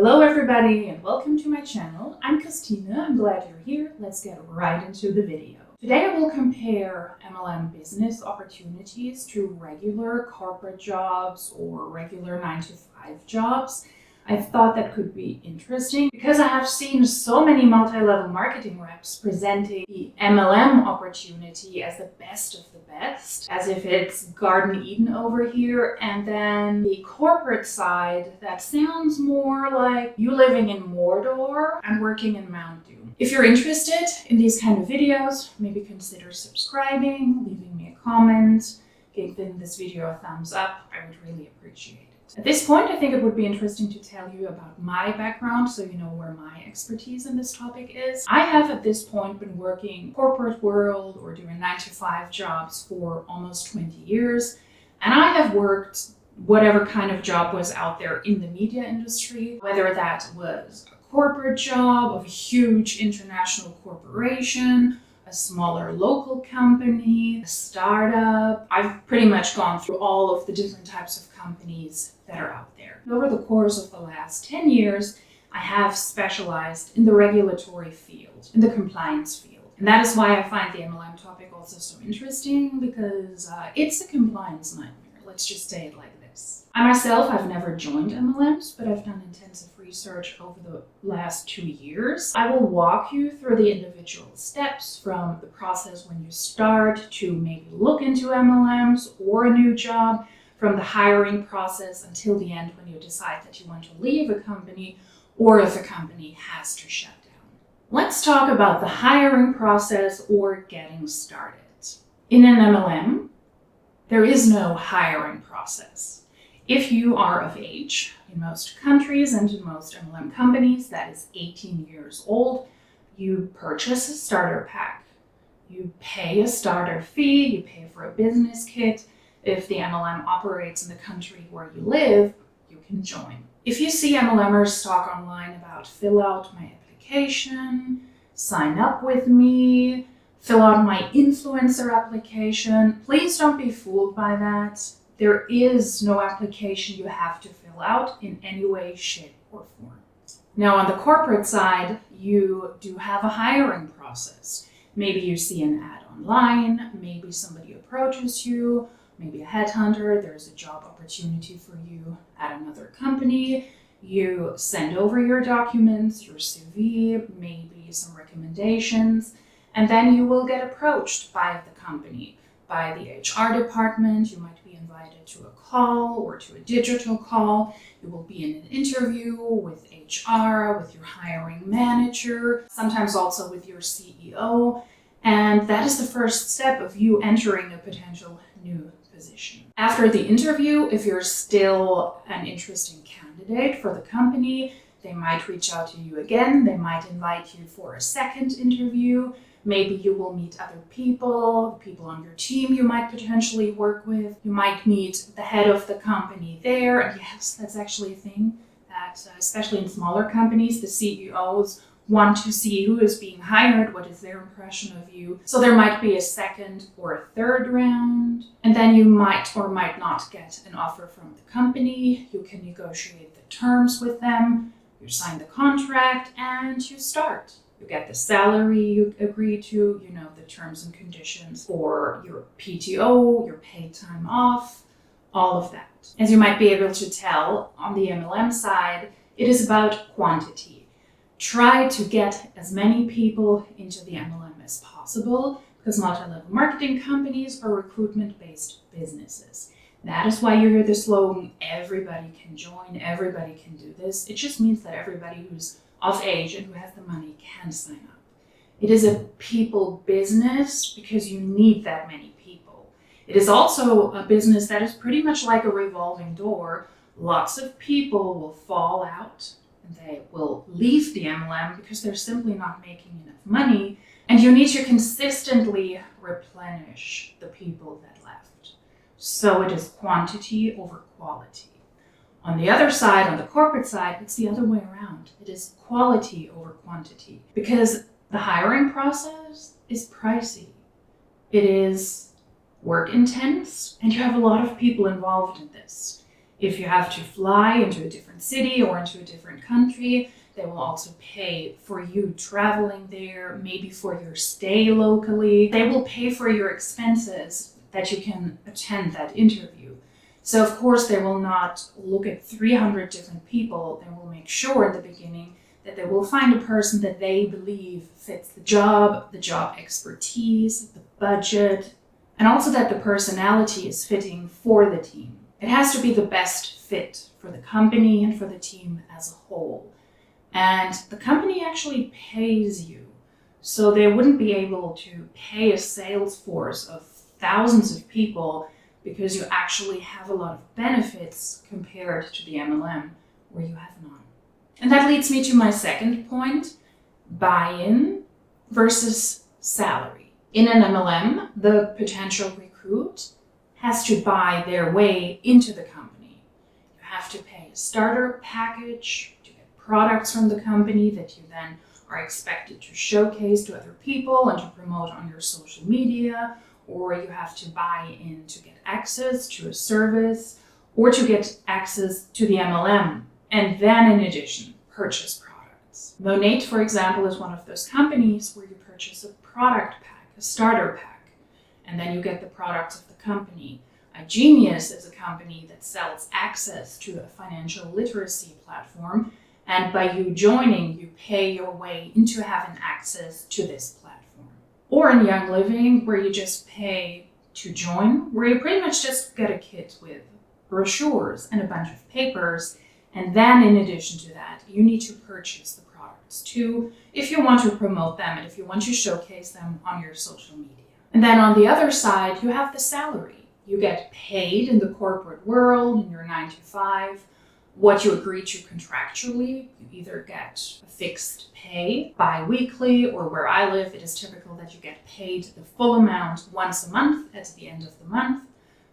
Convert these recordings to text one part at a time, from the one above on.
Hello everybody and welcome to my channel. I'm Christina, I'm glad you're here. Let's get right into the video. Today I will compare MLM business opportunities to regular corporate jobs or regular 9-to-5 jobs. I thought that could be interesting because I have seen so many multi-level marketing reps presenting the MLM opportunity as the best of the best, as if it's Garden Eden over here, and then the corporate side that sounds more like you living in Mordor and working in Mount Doom. If you're interested in these kind of videos, maybe consider subscribing, leaving me a comment, giving this video a thumbs up. I would really appreciate it. At this point, I think it would be interesting to tell you about my background so you know where my expertise in this topic is. I have at this point been working corporate world or doing 9-to-5 jobs for almost 20 years. And I have worked whatever kind of job was out there in the media industry, whether that was a corporate job of a huge international corporation, a smaller local company, a startup. I've pretty much gone through all of the different types of companies that are out there. Over the course of the last 10 years, I have specialized in the regulatory field, in the compliance field. And that is why I find the MLM topic also so interesting, because it's a compliance nightmare. Let's just say it like this. I myself have never joined MLMs, but I've done intensive research over the last 2 years. I will walk you through the individual steps from the process when you start to maybe look into MLMs or a new job, from the hiring process until the end when you decide that you want to leave a company or if a company has to shut down. Let's talk about the hiring process or getting started. In an MLM, there is no hiring process. If you are of age, in most countries and in most MLM companies, that is 18 years old, you purchase a starter pack. You pay a starter fee, you pay for a business kit. If the MLM operates in the country where you live, you can join. If you see MLMers talk online about fill out my application, sign up with me, fill out my influencer application, please don't be fooled by that. There is no application you have to fill out in any way, shape, or form. Now, on the corporate side, you do have a hiring process. Maybe you see an ad online, maybe somebody approaches you, maybe a headhunter, there's a job opportunity for you at another company. You send over your documents, your CV, maybe some recommendations, and then you will get approached by the company, by the HR department. You might be invited to a call or to a digital call. You will be in an interview with HR, with your hiring manager, sometimes also with your CEO. And that is the first step of you entering a potential new position. After the interview, if you're still an interesting candidate for the company, they might reach out to you again. They might invite you for a second interview. Maybe you will meet other people on your team you might potentially work with. You might meet the head of the company there. And yes, that's actually a thing that, especially in smaller companies, the CEOs want to see who is being hired, what is their impression of you. So there might be a second or a third round, and then you might or might not get an offer from the company. You can negotiate the terms with them, you sign the contract, and you start. You get the salary you agree to, you know, the terms and conditions for your PTO, your paid time off, all of that. As you might be able to tell, on the MLM side, it is about quantity. Try to get as many people into the MLM as possible, because multi-level marketing companies are recruitment-based businesses. That is why you hear the slogan, everybody can join, everybody can do this. It just means that everybody who's of age and who has the money can sign up. It is a people business because you need that many people. It is also a business that is pretty much like a revolving door. Lots of people will fall out and they will leave the MLM because they're simply not making enough money, and you need to consistently replenish the people that left. So it is quantity over quality. On the other side, on the corporate side, it's the other way around. It is quality over quantity, because the hiring process is pricey. It is work intense, and you have a lot of people involved in this. If you have to fly into a different city or into a different country, they will also pay for you traveling there, maybe for your stay locally. They will pay for your expenses that you can attend that interview. So of course they will not look at 300 different people. They will make sure in the beginning that they will find a person that they believe fits the job expertise, the budget, and also that the personality is fitting for the team. It has to be the best fit for the company and for the team as a whole. And the company actually pays you. So they wouldn't be able to pay a sales force of thousands of people because you actually have a lot of benefits compared to the MLM where you have none. And that leads me to my second point, buy-in versus salary. In an MLM, the potential recruit has to buy their way into the company. You have to pay a starter package to get products from the company that you then are expected to showcase to other people and to promote on your social media, or you have to buy in to get access to a service or to get access to the MLM, and then in addition, purchase products. Monate, for example, is one of those companies where you purchase a product pack, a starter pack, and then you get the products of the company. Genius is a company that sells access to a financial literacy platform, and by you joining, you pay your way into having access to this platform. Or in Young Living, where you just pay to join, where you pretty much just get a kit with brochures and a bunch of papers, and then in addition to that, you need to purchase the products too if you want to promote them and if you want to showcase them on your social media. And then on the other side, you have the salary. You get paid in the corporate world, in your 9 to 5, what you agree to contractually. You either get a fixed pay bi-weekly, or where I live, it is typical that you get paid the full amount once a month at the end of the month.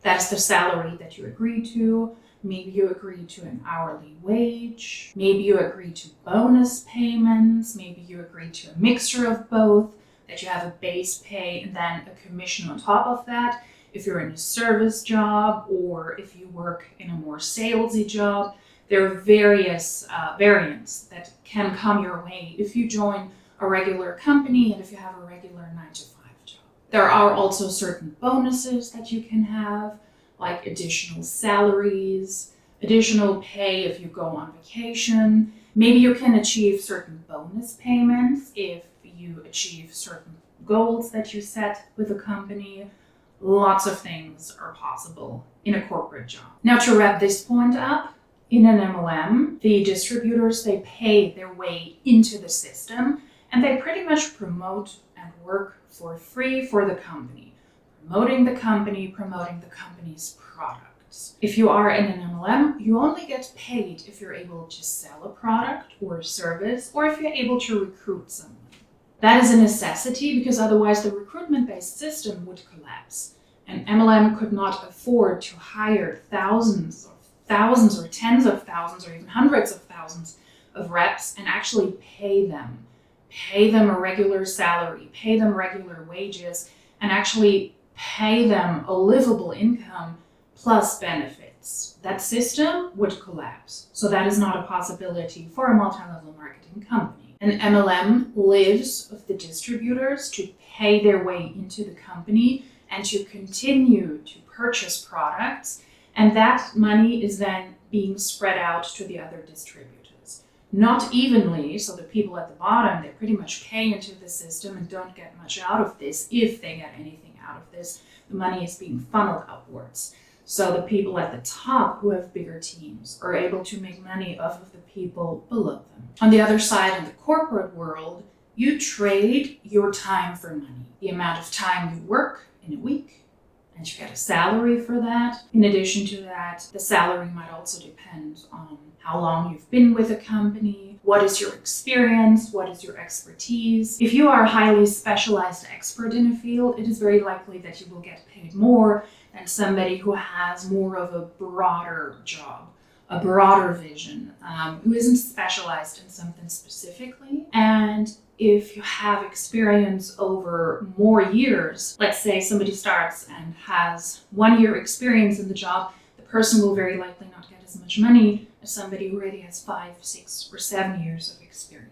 That's the salary that you agree to. Maybe you agree to an hourly wage. Maybe you agree to bonus payments. Maybe you agree to a mixture of both, that you have a base pay and then a commission on top of that. If you're in a service job or if you work in a more salesy job, there are various variants that can come your way if you join a regular company and if you have a regular 9 to 5 job. There are also certain bonuses that you can have, like additional salaries, additional pay if you go on vacation. Maybe you can achieve certain bonus payments if you achieve certain goals that you set with a company. Lots of things are possible in a corporate job. Now, to wrap this point up, in an MLM, the distributors, they pay their way into the system and they pretty much promote and work for free for the company, promoting the company's products. If you are in an MLM, you only get paid if you're able to sell a product or a service, or if you're able to recruit someone. That is a necessity because otherwise the recruitment-based system would collapse. An MLM could not afford to hire thousands or tens of thousands or even hundreds of thousands of reps and actually pay them a regular salary, pay them regular wages, and actually pay them a livable income plus benefits. That system would collapse. So that is not a possibility for a multi-level marketing company. An MLM lives of the distributors to pay their way into the company and to continue to purchase products, and that money is then being spread out to the other distributors. Not evenly, so the people at the bottom, they pretty much pay into the system and don't get much out of this, if they get anything out of this. The money is being funneled upwards. So the people at the top who have bigger teams are able to make money off of the people below them. On the other side, in the corporate world, you trade your time for money. The amount of time you work in a week, and you get a salary for that. In addition to that, the salary might also depend on how long you've been with a company, what is your experience, what is your expertise. If you are a highly specialized expert in a field, it is very likely that you will get paid more than somebody who has more of a broader job, a broader vision, who isn't specialized in something specifically. And if you have experience over more years, let's say somebody starts and has 1 year experience in the job, the person will very likely not get as much money as somebody who already has 5, 6, or 7 years of experience.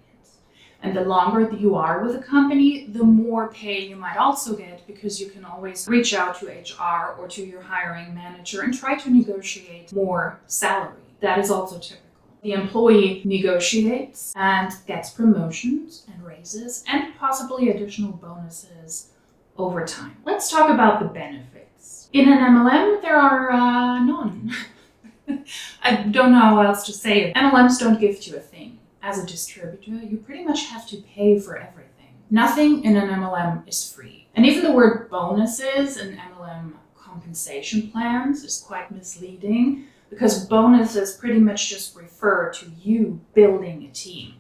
And the longer that you are with a company, the more pay you might also get, because you can always reach out to HR or to your hiring manager and try to negotiate more salary. That is also typical. The employee negotiates and gets promotions and raises and possibly additional bonuses over time. Let's talk about the benefits. In an MLM, there are none. I don't know how else to say it. MLMs don't gift you a thing. As a distributor, you pretty much have to pay for everything. Nothing in an MLM is free. And even the word bonuses in MLM compensation plans is quite misleading, because bonuses pretty much just refer to you building a team.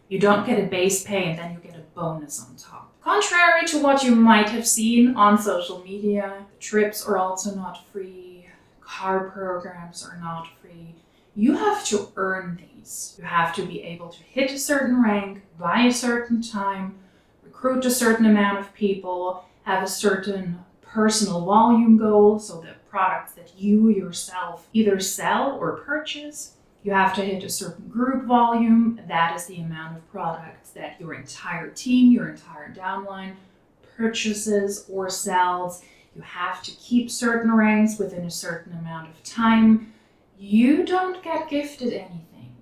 You don't get a base pay and then you get a bonus on top. Contrary to what you might have seen on social media, the trips are also not free, car programs are not free. You have to earn these. You have to be able to hit a certain rank by a certain time, recruit a certain amount of people, have a certain personal volume goal, so the products that you yourself either sell or purchase. You have to hit a certain group volume. That is the amount of products that your entire team, your entire downline purchases or sells. You have to keep certain ranks within a certain amount of time. You don't get gifted anything.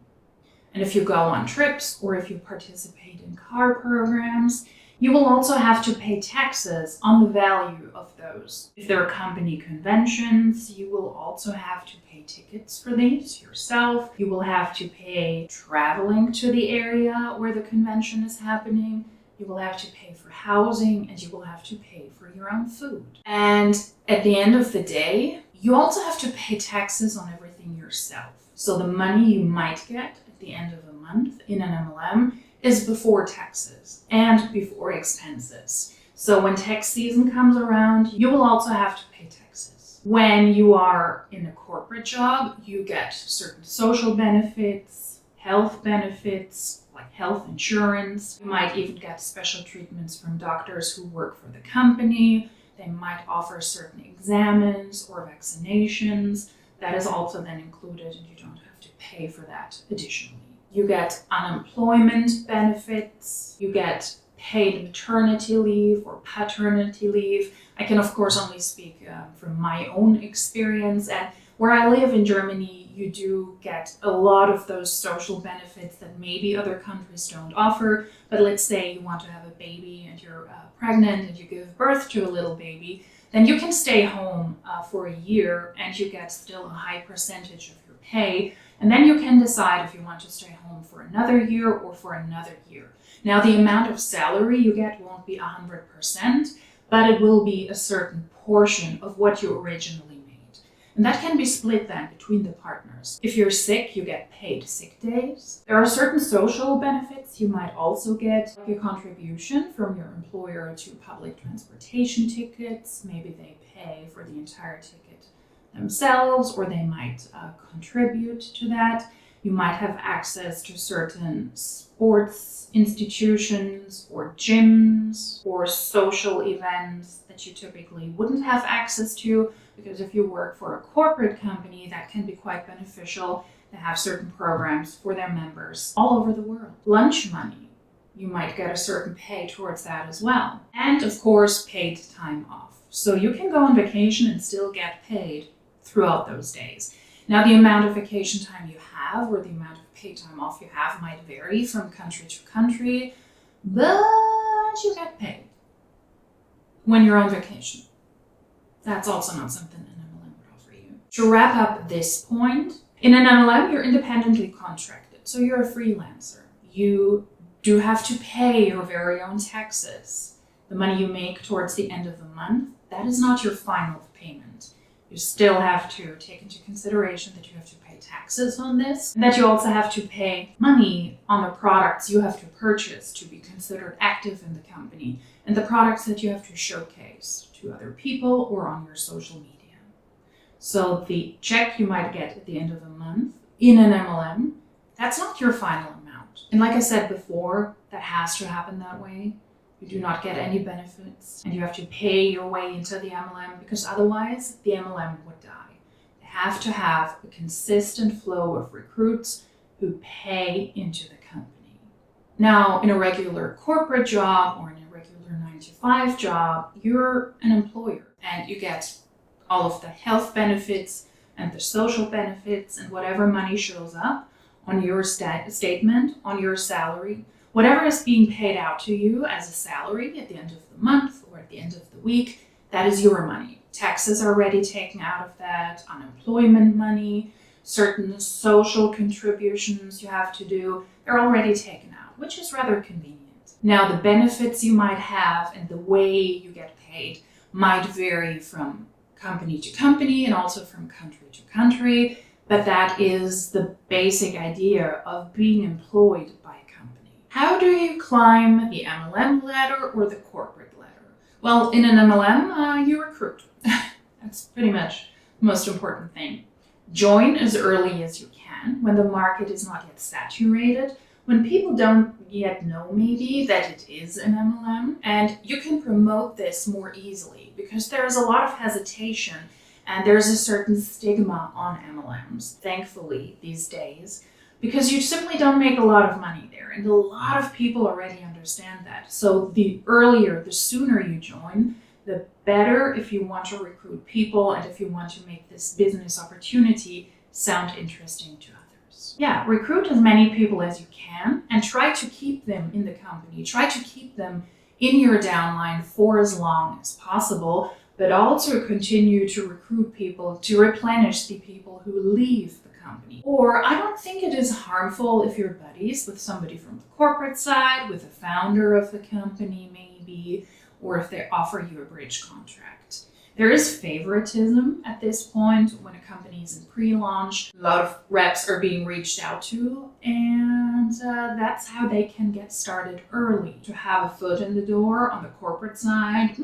And if you go on trips or if you participate in car programs, you will also have to pay taxes on the value of those. If there are company conventions, you will also have to pay tickets for these yourself. You will have to pay traveling to the area where the convention is happening. You will have to pay for housing, and you will have to pay for your own food. And at the end of the day, you also have to pay taxes on everything yourself. So the money you might get at the end of the month in an MLM is before taxes and before expenses. So when tax season comes around, you will also have to pay taxes. When you are in a corporate job, you get certain social benefits, health benefits, like health insurance. You might even get special treatments from doctors who work for the company. They might offer certain examens or vaccinations. That is also then included, and you don't have to pay for that additionally. You get unemployment benefits. You get paid maternity leave or paternity leave. I can, of course, only speak from my own experience. And where I live in Germany, you do get a lot of those social benefits that maybe other countries don't offer. But let's say you want to have a baby and you're pregnant and you give birth to a little baby, then you can stay home for a year and you get still a high percentage of your pay. And then you can decide if you want to stay home for another year or for another year. Now, the amount of salary you get won't be 100%, but it will be a certain portion of what you originally made. And that can be split then between the partners. If you're sick, you get paid sick days. There are certain social benefits you might also get, like a contribution from your employer to public transportation tickets. Maybe they pay for the entire ticket themselves, or they might contribute to that. You might have access to certain sports institutions or gyms or social events that you typically wouldn't have access to, because if you work for a corporate company, that can be quite beneficial to have certain programs for their members all over the world. Lunch money, you might get a certain pay towards that as well. And of course, paid time off. So you can go on vacation and still get paid throughout those days. Now, the amount of vacation time you have or the amount of paid time off you have might vary from country to country, but you get paid when you're on vacation. That's also not something an MLM would offer you. To wrap up this point, in an MLM, you're independently contracted, so you're a freelancer. You do have to pay your very own taxes. The money you make towards the end of the month, that is not your final payment. You still have to take into consideration that you have to pay taxes on this, and that you also have to pay money on the products you have to purchase to be considered active in the company, and the products that you have to showcase to other people or on your social media. So the check you might get at the end of the month in an MLM, that's not your final amount. And like I said before, that has to happen that way. You do not get any benefits, and you have to pay your way into the MLM, because otherwise the MLM would die. They have to have a consistent flow of recruits who pay into the company. Now, in a regular corporate job or in a regular 9-to-5 job, you're an employer and you get all of the health benefits and the social benefits and whatever money shows up on your statement, on your salary, whatever is being paid out to you as a salary at the end of the month or at the end of the week, that is your money. Taxes are already taken out of that, unemployment money, certain social contributions you have to do, they're already taken out, which is rather convenient. Now, the benefits you might have and the way you get paid might vary from company to company and also from country to country, but that is the basic idea of being employed by a company. How do you climb the MLM ladder or the corporate ladder? Well, in an MLM, you recruit. That's pretty much the most important thing. Join as early as you can when the market is not yet saturated, when people don't yet know maybe that it is an MLM, and you can promote this more easily because there's a lot of hesitation and there's a certain stigma on MLMs, thankfully, these days, because you simply don't make a lot of money there, and a lot of people already understand that. So the earlier, the sooner you join, the better if you want to recruit people and if you want to make this business opportunity sound interesting to others. Yeah, recruit as many people as you can and try to keep them in the company. Try to keep them in your downline for as long as possible, but also continue to recruit people to replenish the people who leave the company. Or I don't think it is harmful if you're buddies with somebody from the corporate side, with the founder of the company maybe, or if they offer you a bridge contract. There is favoritism at this point when a company is in pre-launch. A lot of reps are being reached out to, and that's how they can get started early. To have a foot in the door on the corporate side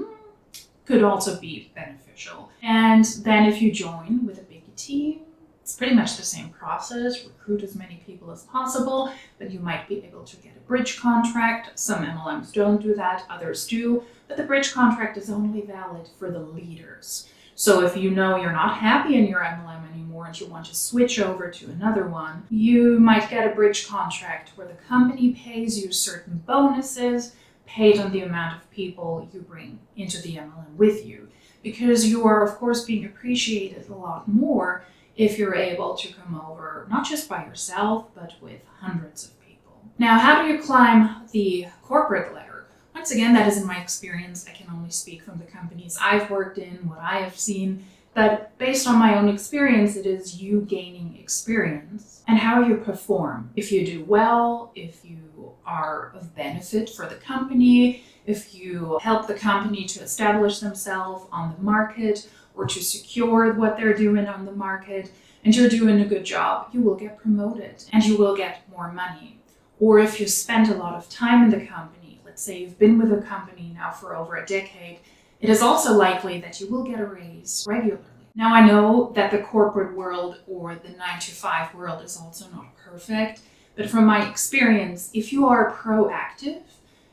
could also be beneficial. And then if you join with a big team, it's pretty much the same process. Recruit as many people as possible, but you might be able to get a bridge contract. Some MLMs don't do that, others do, but the bridge contract is only valid for the leaders. So if you know you're not happy in your MLM anymore and you want to switch over to another one, you might get a bridge contract where the company pays you certain bonuses paid on the amount of people you bring into the MLM with you, because you are, of course, being appreciated a lot more if you're able to come over, not just by yourself, but with hundreds of people. Now, how do you climb the corporate ladder? Once again, that is in my experience. I can only speak from the companies I've worked in, what I have seen, but based on my own experience, it is you gaining experience and how you perform. If you do well, if you are of benefit for the company, if you help the company to establish themselves on the market, or to secure what they're doing on the market, and you're doing a good job, you will get promoted and you will get more money. Or if you spend a lot of time in the company, let's say you've been with a company now for over a decade, it is also likely that you will get a raise regularly. Now, I know that the corporate world or the 9-to-5 world is also not perfect, but from my experience, if you are proactive,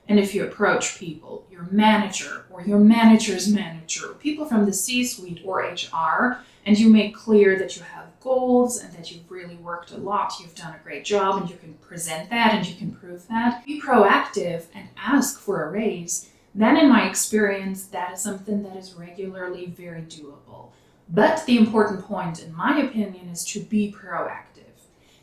and if you approach people, your manager or your manager's manager, people from the C-suite or HR, and you make clear that you have goals and that you've really worked a lot, you've done a great job, and you can present that and you can prove that, be proactive and ask for a raise, then in my experience, that is something that is regularly very doable. But the important point, in my opinion, is to be proactive.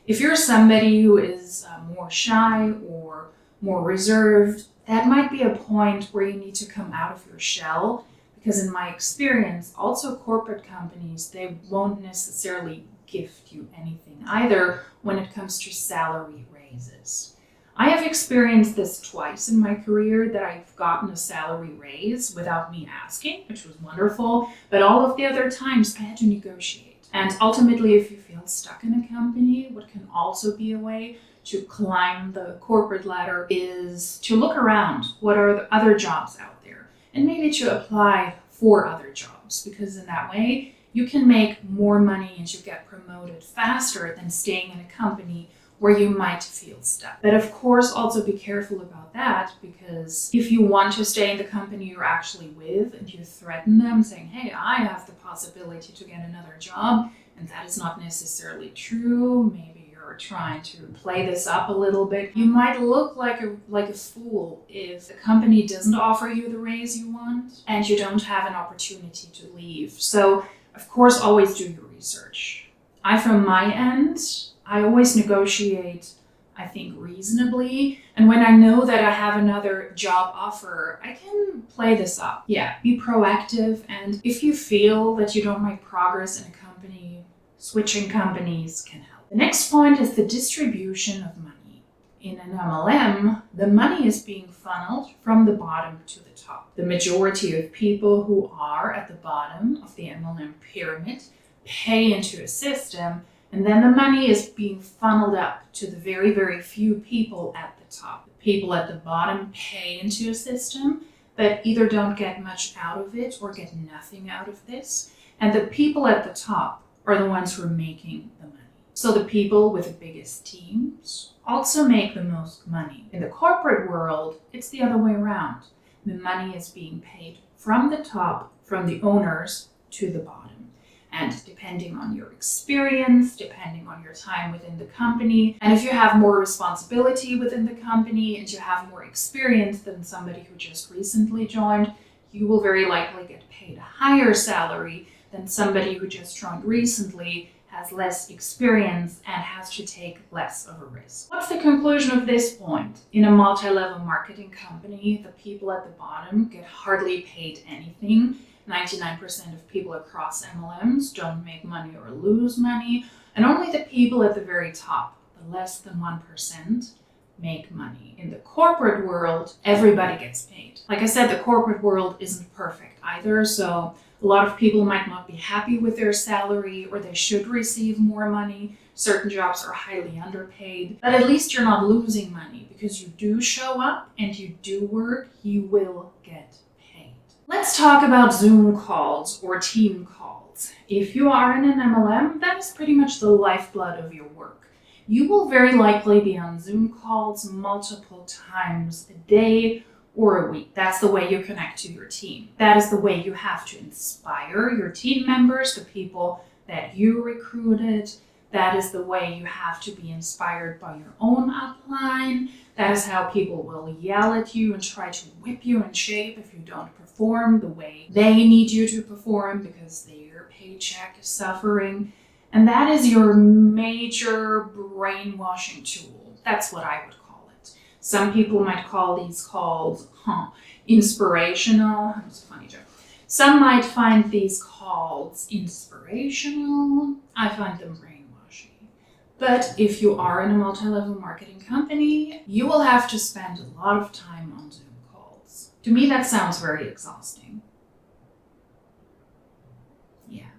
If you're somebody who is more shy or more reserved, that might be a point where you need to come out of your shell, because in my experience, also corporate companies, they won't necessarily gift you anything either when it comes to salary raises. I have experienced this twice in my career, that I've gotten a salary raise without me asking, which was wonderful, but all of the other times I had to negotiate. And ultimately, if you feel stuck in a company, what can also be a way to climb the corporate ladder is to look around. What are the other jobs out there? And maybe to apply for other jobs, because in that way you can make more money and you get promoted faster than staying in a company where you might feel stuck. But of course, also be careful about that, because if you want to stay in the company you're actually with and you threaten them saying, hey, I have the possibility to get another job, and that is not necessarily true. Maybe you're trying to play this up a little bit. You might look like a fool if the company doesn't offer you the raise you want and you don't have an opportunity to leave. So, of course, always do your research. From my end, I always negotiate, I think, reasonably. And when I know that I have another job offer, I can play this up. Yeah, be proactive. And if you feel that you don't make progress in a company, switching companies can help. The next point is the distribution of money. In an MLM, the money is being funneled from the bottom to the top. The majority of people who are at the bottom of the MLM pyramid pay into a system, and then the money is being funneled up to the very, very few people at the top. The people at the bottom pay into a system, but either don't get much out of it or get nothing out of this. And the people at the top are the ones who are making the money. So the people with the biggest teams also make the most money. In the corporate world, it's the other way around. The money is being paid from the top, from the owners, to the bottom. And depending on your experience, depending on your time within the company, and if you have more responsibility within the company and you have more experience than somebody who just recently joined, you will very likely get paid a higher salary than somebody who just joined recently, has less experience, and has to take less of a risk. What's the conclusion of this point? In a multi-level marketing company, the people at the bottom get hardly paid anything. 99% of people across MLMs don't make money or lose money, and only the people at the very top, the less than 1%, make money. In the corporate world, everybody gets paid. Like I said, the corporate world isn't perfect either, so a lot of people might not be happy with their salary, or they should receive more money. Certain jobs are highly underpaid, but at least you're not losing money because you do show up and you do work, you will get paid. Let's talk about Zoom calls or team calls. If you are in an MLM, that is pretty much the lifeblood of your work. You will very likely be on Zoom calls multiple times a day or a week. That's the way you connect to your team. That is the way you have to inspire your team members, the people that you recruited. That is the way you have to be inspired by your own upline. That is how people will yell at you and try to whip you in shape if you don't perform the way they need you to perform because their paycheck is suffering. And that is your major brainwashing tool. That's what I would call it. Some people might call these calls inspirational. That's a funny joke. Some might find these calls inspirational. I find them brainwashing. But if you are in a multi-level marketing company, you will have to spend a lot of time on Zoom calls. To me, that sounds very exhausting. Yeah.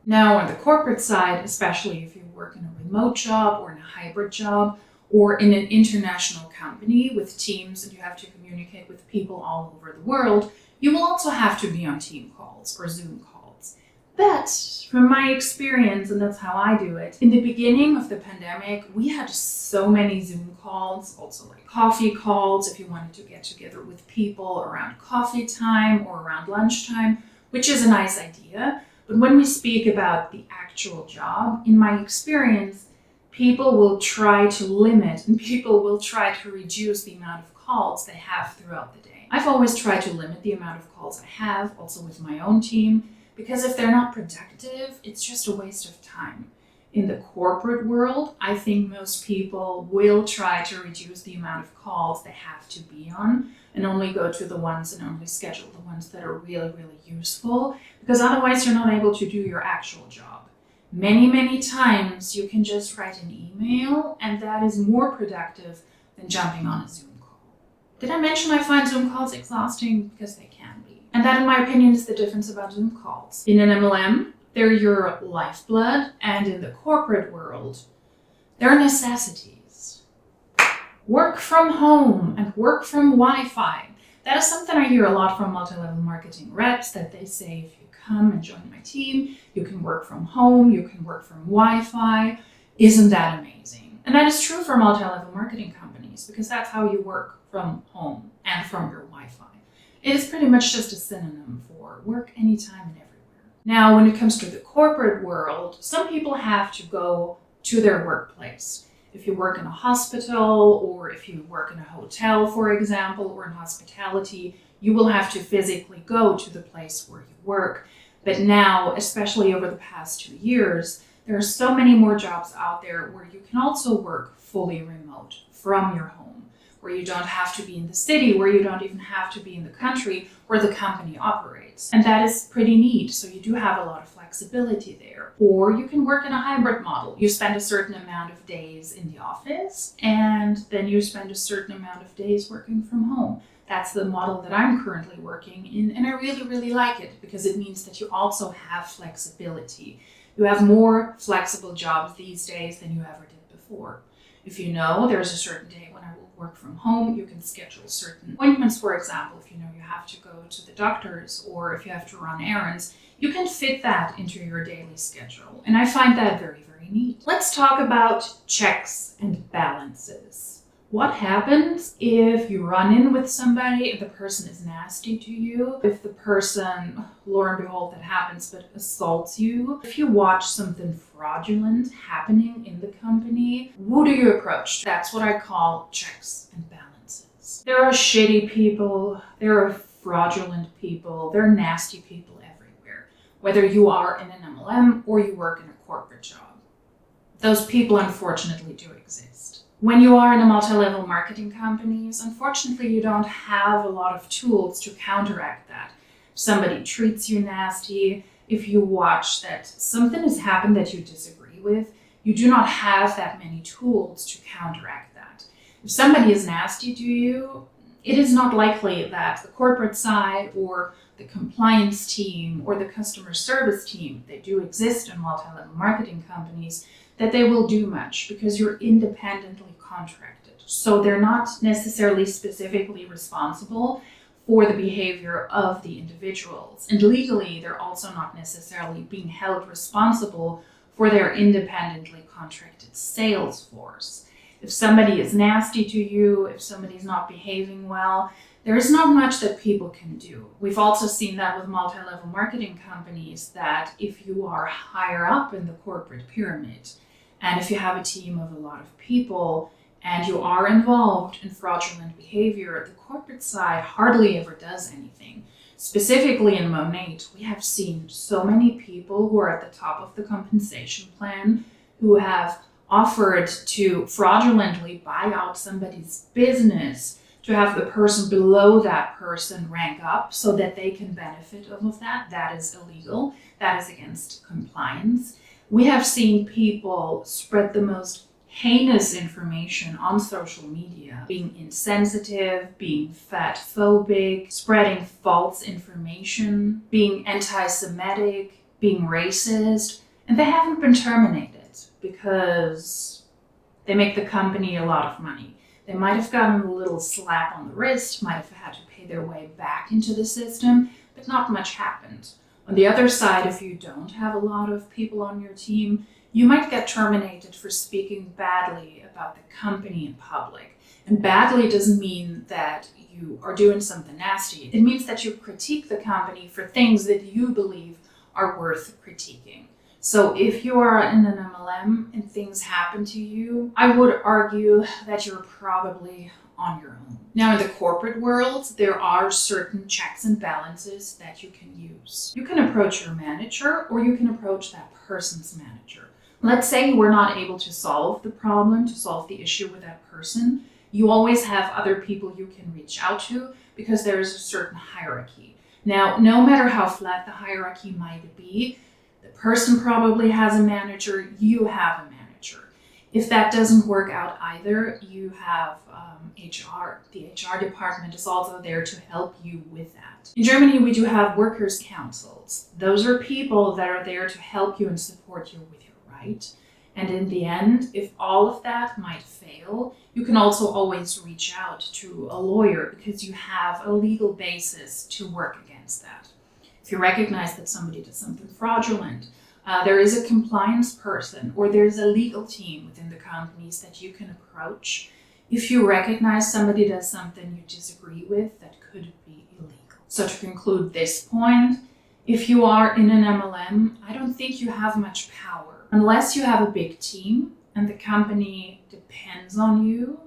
Now, on the corporate side, especially if you work in a remote job or in a hybrid job or in an international company with teams and you have to communicate with people all over the world, you will also have to be on team calls or Zoom calls. But from my experience, and that's how I do it, in the beginning of the pandemic, we had so many Zoom calls, also like coffee calls if you wanted to get together with people around coffee time or around lunchtime, which is a nice idea. But when we speak about the actual job, in my experience, people will try to limit and people will try to reduce the amount of calls they have throughout the day. I've always tried to limit the amount of calls I have, also with my own team, because if they're not productive, it's just a waste of time. In the corporate world, I think most people will try to reduce the amount of calls they have to be on and only go to the ones and only schedule the ones that are really, really useful, because otherwise you're not able to do your actual job. Many, many times you can just write an email and that is more productive than jumping on a Zoom call. Did I mention I find Zoom calls exhausting? Because they can be. And that, in my opinion, is the difference about Zoom calls. In an MLM, they're your lifeblood, and in the corporate world, they're necessities. Work from home and work from Wi-Fi. That is something I hear a lot from multi-level marketing reps, that they say, if you come and join my team, you can work from home, you can work from Wi-Fi. Isn't that amazing? And that is true for multi-level marketing companies, because that's how you work from home and from your Wi-Fi. It is pretty much just a synonym for work anytime and everywhere. Now, when it comes to the corporate world, some people have to go to their workplace. If you work in a hospital or if you work in a hotel, for example, or in hospitality, you will have to physically go to the place where you work. But now, especially over the past 2 years, there are so many more jobs out there where you can also work fully remote from your home, where you don't have to be in the city, where you don't even have to be in the country where the company operates. And that is pretty neat. So you do have a lot of flexibility there. Or you can work in a hybrid model. You spend a certain amount of days in the office and then you spend a certain amount of days working from home. That's the model that I'm currently working in, and I really, really like it because it means that you also have flexibility. You have more flexible jobs these days than you ever did before. If you know there's a certain day when I will work from home, you can schedule certain appointments, for example. If you know you have to go to the doctors or if you have to run errands, you can fit that into your daily schedule. And I find that very, very neat. Let's talk about checks and balances. What happens if you run in with somebody and the person is nasty to you? If the person, lo and behold, that happens, but assaults you? If you watch something fraudulent happening in the company, who do you approach? That's what I call checks and balances. There are shitty people, there are fraudulent people, there are nasty people everywhere, whether you are in an MLM or you work in a corporate job. Those people unfortunately do exist. When you are in a multi-level marketing companies, unfortunately, you don't have a lot of tools to counteract that. If somebody treats you nasty, if you watch that something has happened that you disagree with, you do not have that many tools to counteract that. If somebody is nasty to you, it is not likely that the corporate side or the compliance team or the customer service team, they do exist in multi-level marketing companies, that they will do much because you're independently contracted. So they're not necessarily specifically responsible for the behavior of the individuals. And legally, they're also not necessarily being held responsible for their independently contracted sales force. If somebody is nasty to you, if somebody's not behaving well, there is not much that people can do. We've also seen that with multi-level marketing companies, that if you are higher up in the corporate pyramid, and if you have a team of a lot of people and you are involved in fraudulent behavior, the corporate side hardly ever does anything. Specifically in Monate, we have seen so many people who are at the top of the compensation plan who have offered to fraudulently buy out somebody's business to have the person below that person rank up so that they can benefit off of that. That is illegal. That is against compliance. We have seen people spread the most heinous information on social media, being insensitive, being fat-phobic, spreading false information, being anti-Semitic, being racist, and they haven't been terminated because they make the company a lot of money. They might have gotten a little slap on the wrist, might have had to pay their way back into the system, but not much happened. On the other side, if you don't have a lot of people on your team, you might get terminated for speaking badly about the company in public. And badly doesn't mean that you are doing something nasty. It means that you critique the company for things that you believe are worth critiquing. So if you are in an MLM and things happen to you, I would argue that you're probably on your own. Now, in the corporate world, there are certain checks and balances that you can use. You can approach your manager or you can approach that person's manager. Let's say you were not able to solve the problem, to solve the issue with that person. You always have other people you can reach out to because there is a certain hierarchy. Now, no matter how flat the hierarchy might be, the person probably has a manager, you have a manager. If that doesn't work out either, you have HR. The HR department is also there to help you with that. In Germany, we do have workers' councils. Those are people that are there to help you and support you with your right. And in the end, if all of that might fail, you can also always reach out to a lawyer because you have a legal basis to work against that. If you recognize that somebody did something fraudulent, there is a compliance person or there's a legal team within the companies that you can approach. If you recognize somebody does something you disagree with that could be illegal. So to conclude this point, If you are in an MLM, I don't think you have much power. Unless you have a big team and the company depends on you,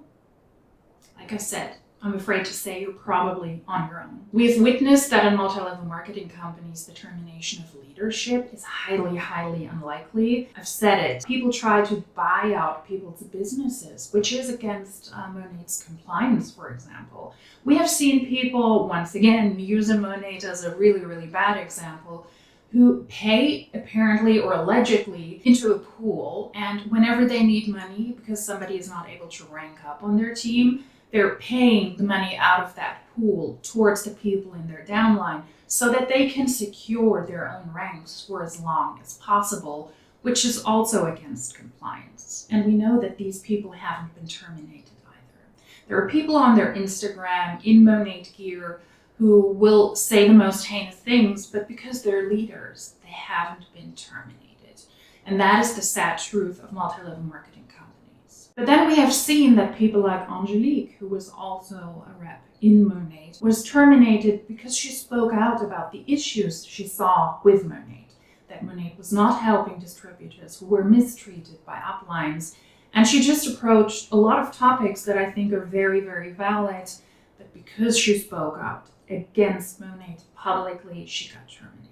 like I said, I'm afraid to say you're probably on your own. We've witnessed that in multi-level marketing companies, the termination of leadership is highly, highly unlikely. I've said it. People try to buy out people's businesses, which is against Monet's compliance, for example. We have seen people, once again, using Monet as a really, really bad example, who pay apparently or allegedly into a pool, and whenever they need money because somebody is not able to rank up on their team, they're paying the money out of that pool towards the people in their downline so that they can secure their own ranks for as long as possible, which is also against compliance. And we know that these people haven't been terminated either. There are people on their Instagram in Monet gear who will say the most heinous things, but because they're leaders, they haven't been terminated. And that is the sad truth of multi-level marketing companies. But then we have seen that people like Angelique, who was also a rep in Monet, was terminated because she spoke out about the issues she saw with Monet. That Monet was not helping distributors who were mistreated by uplines. And she just approached a lot of topics that I think are very, very valid. But because she spoke out against Monet publicly, she got terminated.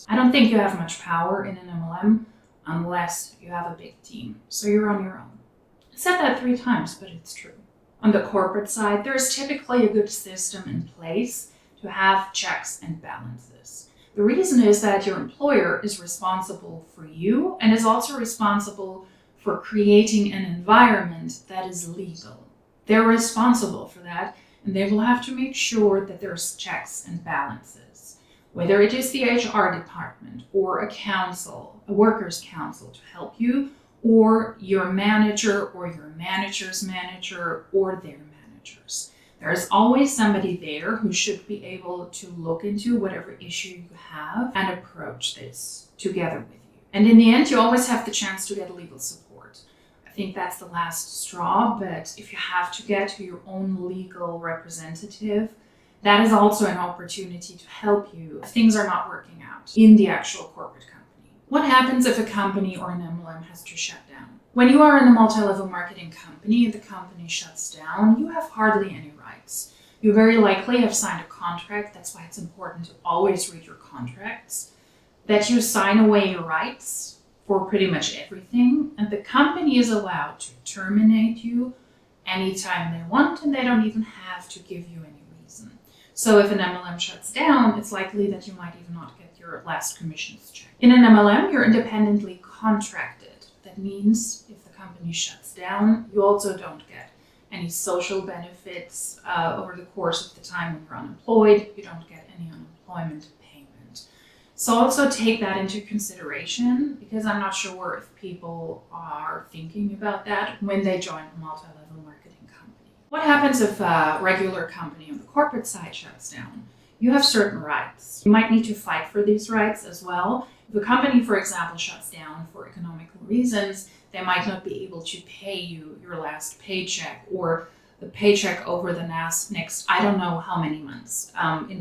I don't think you have much power in an MLM unless you have a big team. So you're on your own. I said that 3 times, but it's true. On the corporate side, there is typically a good system in place to have checks and balances. The reason is that your employer is responsible for you and is also responsible for creating an environment that is legal. They're responsible for that, and they will have to make sure that there's checks and balances. Whether it is the HR department or a council, a workers' council to help you, or your manager or your manager's manager or their managers. There's always somebody there who should be able to look into whatever issue you have and approach this together with you. And in the end, you always have the chance to get legal support. I think that's the last straw, but if you have to get to your own legal representative, that is also an opportunity to help you if things are not working out in the actual corporate company. What happens if a company or an MLM has to shut down? When you are in a multi-level marketing company and the company shuts down, you have hardly any rights. You very likely have signed a contract. That's why it's important to always read your contracts, that you sign away your rights for pretty much everything, and the company is allowed to terminate you anytime they want, and they don't even have to give you any reason. So if an MLM shuts down, it's likely that you might even not get your last commissions check. In an MLM, you're independently contracted. That means if the company shuts down, you also don't get any social benefits over the course of the time when you're unemployed. You don't get any unemployment payment. So also take that into consideration, because I'm not sure if people are thinking about that when they join a multi-level marketing company. What happens if a regular company on the corporate side shuts down? You have certain rights. You might need to fight for these rights as well. If a company, for example, shuts down for economical reasons, they might not be able to pay you your last paycheck or the paycheck over the next I don't know how many months.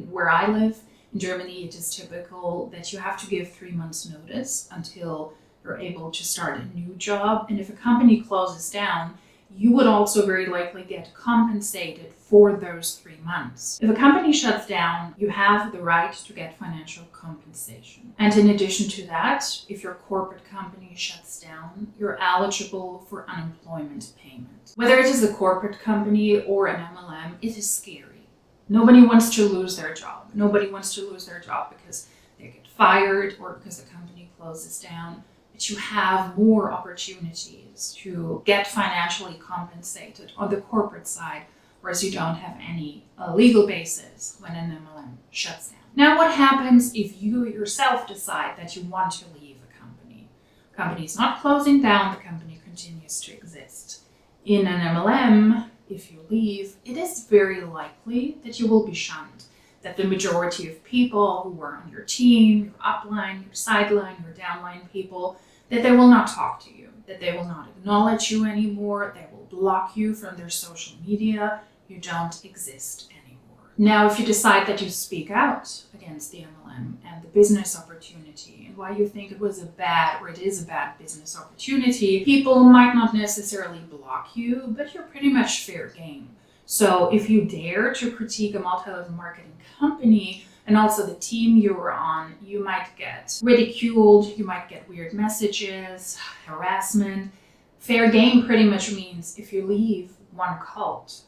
Where I live, in Germany, it is typical that you have to give 3 months notice until you're able to start a new job. And if a company closes down, you would also very likely get compensated for those 3 months. If a company shuts down, you have the right to get financial compensation. And in addition to that, if your corporate company shuts down, you're eligible for unemployment payment. Whether it is a corporate company or an MLM, it is scary. Nobody wants to lose their job. Nobody wants to lose their job because they get fired or because the company closes down. But you have more opportunities to get financially compensated on the corporate side, whereas you don't have any legal basis when an MLM shuts down. Now, what happens if you yourself decide that you want to leave a company? The company is not closing down, the company continues to exist. In an MLM, if you leave, it is very likely that you will be shunned, that the majority of people who were on your team, your upline, your sideline, your downline people, that they will not talk to you, that they will not acknowledge you anymore, they will block you from their social media, you don't exist anymore. Now, if you decide that you speak out against the MLM and the business opportunity and why you think it was a bad or it is a bad business opportunity, people might not necessarily block you, but you're pretty much fair game. So if you dare to critique a multi-level marketing company and also the team you were on, you might get ridiculed, you might get weird messages, harassment. Fair game pretty much means if you leave one cult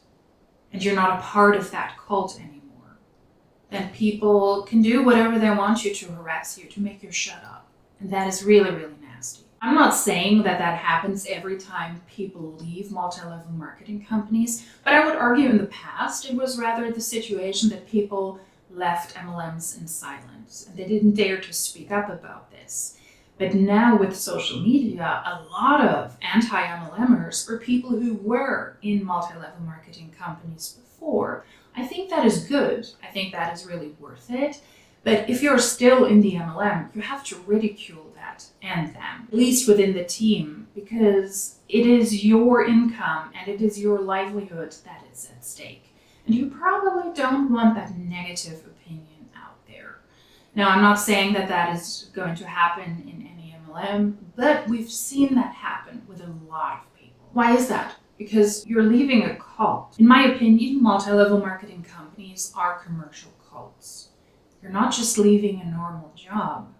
and you're not a part of that cult anymore, then people can do whatever they want you to harass you, to make you shut up. And that is really, really nasty. I'm not saying that that happens every time people leave multi-level marketing companies, but I would argue in the past it was rather the situation that people left MLMs in silence and they didn't dare to speak up about this. But now with social media, a lot of anti-MLMers are people who were in multi-level marketing companies before. I think that is good. I think that is really worth it. But if you're still in the MLM, you have to ridicule that and them, at least within the team, because it is your income and it is your livelihood that is at stake. And you probably don't want that negative opinion out there. Now, I'm not saying that that is going to happen in any MLM, but we've seen that happen with a lot of people. Why is that? Because you're leaving a cult. In my opinion, multi-level marketing companies are commercial cults. You're not just leaving a normal job,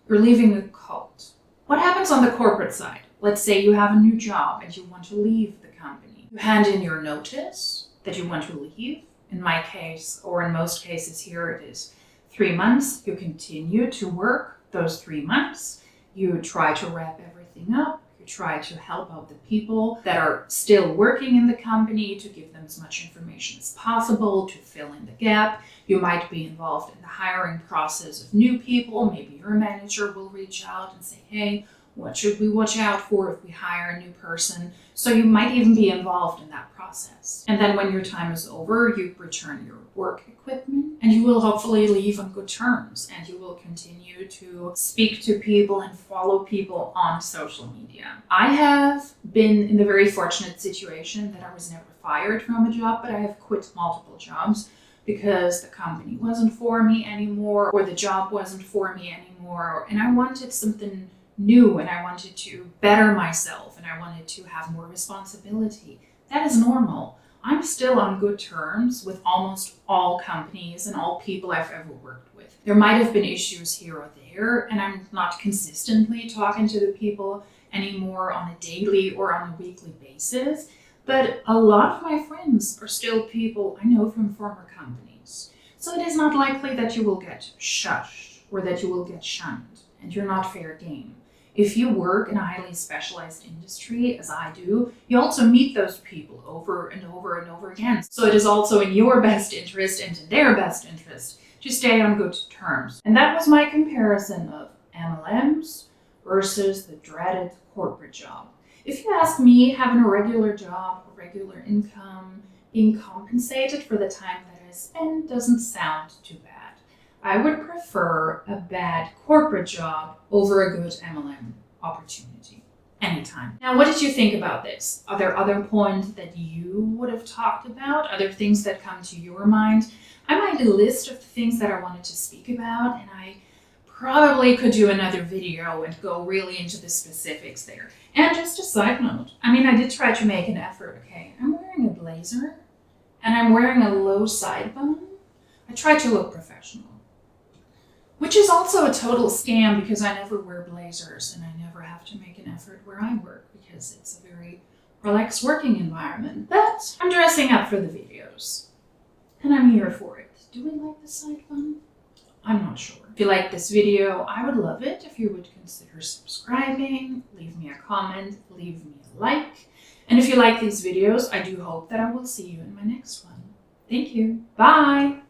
you're leaving a cult. What happens on the corporate side? Let's say you have a new job and you want to leave the company. You hand in your notice that you want to leave. In my case, or in most cases here, it is 3 months. You continue to work those 3 months. You try to wrap everything up. You try to help out the people that are still working in the company, to give them as much information as possible, to fill in the gap. You might be involved in the hiring process of new people. Maybe your manager will reach out and say, hey, what should we watch out for if we hire a new person? So you might even be involved in that process. And then when your time is over, you return your work equipment and you will hopefully leave on good terms, and you will continue to speak to people and follow people on social media. I have been in the very fortunate situation that I was never fired from a job, but I have quit multiple jobs because the company wasn't for me anymore, or the job wasn't for me anymore, and I wanted something new, and I wanted to better myself, and I wanted to have more responsibility. That is normal. I'm still on good terms with almost all companies and all people I've ever worked with. There might have been issues here or there, and I'm not consistently talking to the people anymore on a daily or on a weekly basis, but a lot of my friends are still people I know from former companies. So it is not likely that you will get shushed or that you will get shunned, and you're not fair game. If you work in a highly specialized industry, as I do, you also meet those people over and over and over again. So it is also in your best interest and in their best interest to stay on good terms. And that was my comparison of MLMs versus the dreaded corporate job. If you ask me, having a regular job, a regular income, being compensated for the time that I spend doesn't sound too bad. I would prefer a bad corporate job over a good MLM opportunity anytime. Now, what did you think about this? Are there other points that you would have talked about? Other things that come to your mind? I made a list of the things that I wanted to speak about, and I probably could do another video and go really into the specifics there. And just a side note, I did try to make an effort, okay? I'm wearing a blazer and I'm wearing a low side bun. I tried to look professional. Which is also a total scam because I never wear blazers and I never have to make an effort where I work because it's a very relaxed working environment. But I'm dressing up for the videos and I'm here for it. Do we like the side bun? I'm not sure. If you like this video, I would love it if you would consider subscribing, leave me a comment, leave me a like. And if you like these videos, I do hope that I will see you in my next one. Thank you. Bye.